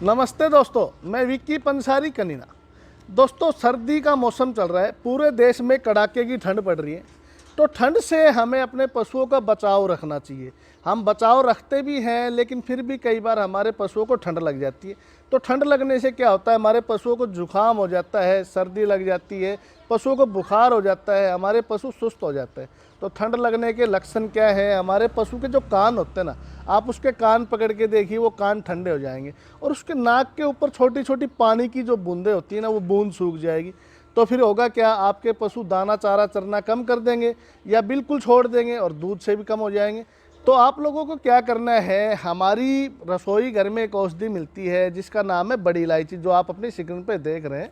नमस्ते दोस्तों, मैं विक्की पंसारी कनीना। दोस्तों, सर्दी का मौसम चल रहा है, पूरे देश में कड़ाके की ठंड पड़ रही है। तो ठंड से हमें अपने पशुओं का बचाव रखना चाहिए। हम बचाव रखते भी हैं, लेकिन फिर भी कई बार हमारे पशुओं को ठंड लग जाती है। तो ठंड लगने से क्या होता है, हमारे पशुओं को जुकाम हो जाता है, सर्दी लग जाती है, पशुओं को बुखार हो जाता है, हमारे पशु सुस्त हो जाते हैं। तो ठंड लगने के लक्षण क्या है, हमारे पशु के जो कान होते हैं ना, आप उसके कान पकड़ के देखिए, वो कान ठंडे हो जाएंगे। और उसके नाक के ऊपर छोटी छोटी पानी की जो बूंदें होती है ना, वो बूंद सूख जाएगी। तो फिर होगा क्या, आपके पशु दाना चारा चरना कम कर देंगे या बिल्कुल छोड़ देंगे और दूध से भी कम हो जाएंगे। तो आप लोगों को क्या करना है, हमारी रसोई घर में एक औषधि मिलती है जिसका नाम है बड़ी इलायची, जो आप अपनी स्क्रीन पे देख रहे हैं।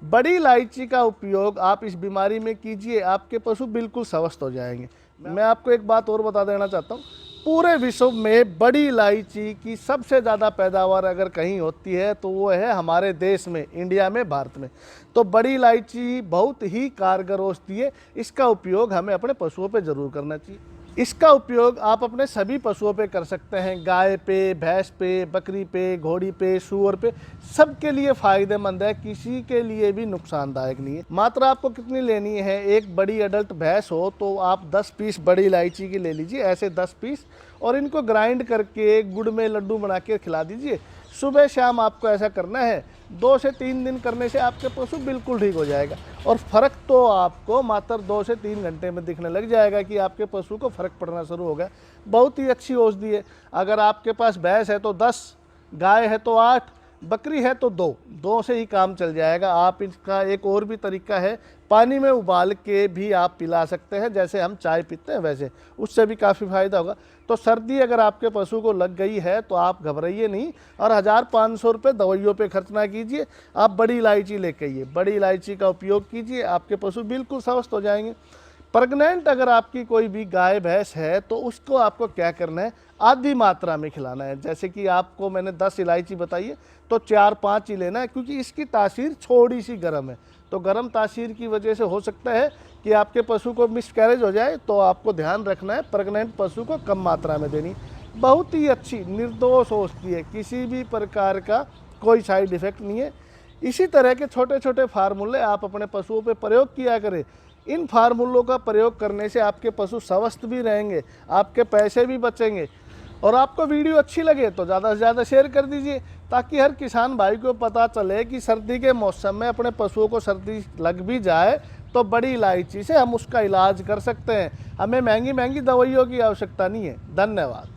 बड़ी इलायची का उपयोग आप इस बीमारी में कीजिए, आपके पशु बिल्कुल स्वस्थ हो जाएंगे। मैं आपको एक बात और बता देना चाहता हूँ, पूरे विश्व में बड़ी इलायची की सबसे ज़्यादा पैदावार अगर कहीं होती है तो वो है हमारे देश में, इंडिया में, भारत में। तो बड़ी इलायची बहुत ही कारगर औषधि है, इसका उपयोग हमें अपने पशुओं पे ज़रूर करना चाहिए। इसका उपयोग आप अपने सभी पशुओं पे कर सकते हैं, गाय पे, भैंस पे, बकरी पे, घोड़ी पे, सूअर पे, सबके लिए फ़ायदेमंद है, किसी के लिए भी नुकसानदायक नहीं है। मात्रा आपको कितनी लेनी है, एक बड़ी अडल्ट भैंस हो तो आप 10 पीस बड़ी इलायची की ले लीजिए, ऐसे 10 पीस, और इनको ग्राइंड करके गुड़ में लड्डू बना के खिला दीजिए। सुबह शाम आपको ऐसा करना है, 2 से 3 दिन करने से आपके पशु बिल्कुल ठीक हो जाएगा। और फ़र्क तो आपको मात्र 2 से 3 घंटे में दिखने लग जाएगा कि आपके पशु को फ़र्क पड़ना शुरू हो गया। बहुत ही अच्छी औषधि है। अगर आपके पास भैंस है तो 10, गाय है तो 8, बकरी है तो 2 से ही काम चल जाएगा। आप इसका एक और भी तरीका है, पानी में उबाल के भी आप पिला सकते हैं, जैसे हम चाय पीते हैं वैसे, उससे भी काफ़ी फ़ायदा होगा। तो सर्दी अगर आपके पशु को लग गई है तो आप घबराइए नहीं और 1500 रुपये दवाइयों पे खर्च ना कीजिए। आप बड़ी इलायची लेके आइए, बड़ी इलायची का उपयोग कीजिए, आपके पशु बिल्कुल स्वस्थ हो जाएंगे। प्रेग्नेंट अगर आपकी कोई भी गाय भैंस है तो उसको आपको क्या करना है, आधी मात्रा में खिलाना है। जैसे कि आपको मैंने 10 इलायची बताई है तो 4-5 ही लेना है, क्योंकि इसकी तासीर थोड़ी सी गर्म है। तो गर्म तासीर की वजह से हो सकता है कि आपके पशु को मिसकैरेज हो जाए, तो आपको ध्यान रखना है प्रेग्नेंट पशु को कम मात्रा में देनी। बहुत ही अच्छी निर्दोष औषधि है, किसी भी प्रकार का कोई साइड इफ़ेक्ट नहीं है। इसी तरह के छोटे छोटे फार्मूले आप अपने पशुओं पर प्रयोग किया करें। इन फार्मूलों का प्रयोग करने से आपके पशु स्वस्थ भी रहेंगे, आपके पैसे भी बचेंगे। और आपको वीडियो अच्छी लगे तो ज़्यादा से ज़्यादा शेयर कर दीजिए, ताकि हर किसान भाई को पता चले कि सर्दी के मौसम में अपने पशुओं को सर्दी लग भी जाए तो बड़ी इलायची से हम उसका इलाज कर सकते हैं। हमें महंगी महंगी दवाइयों की आवश्यकता नहीं है। धन्यवाद।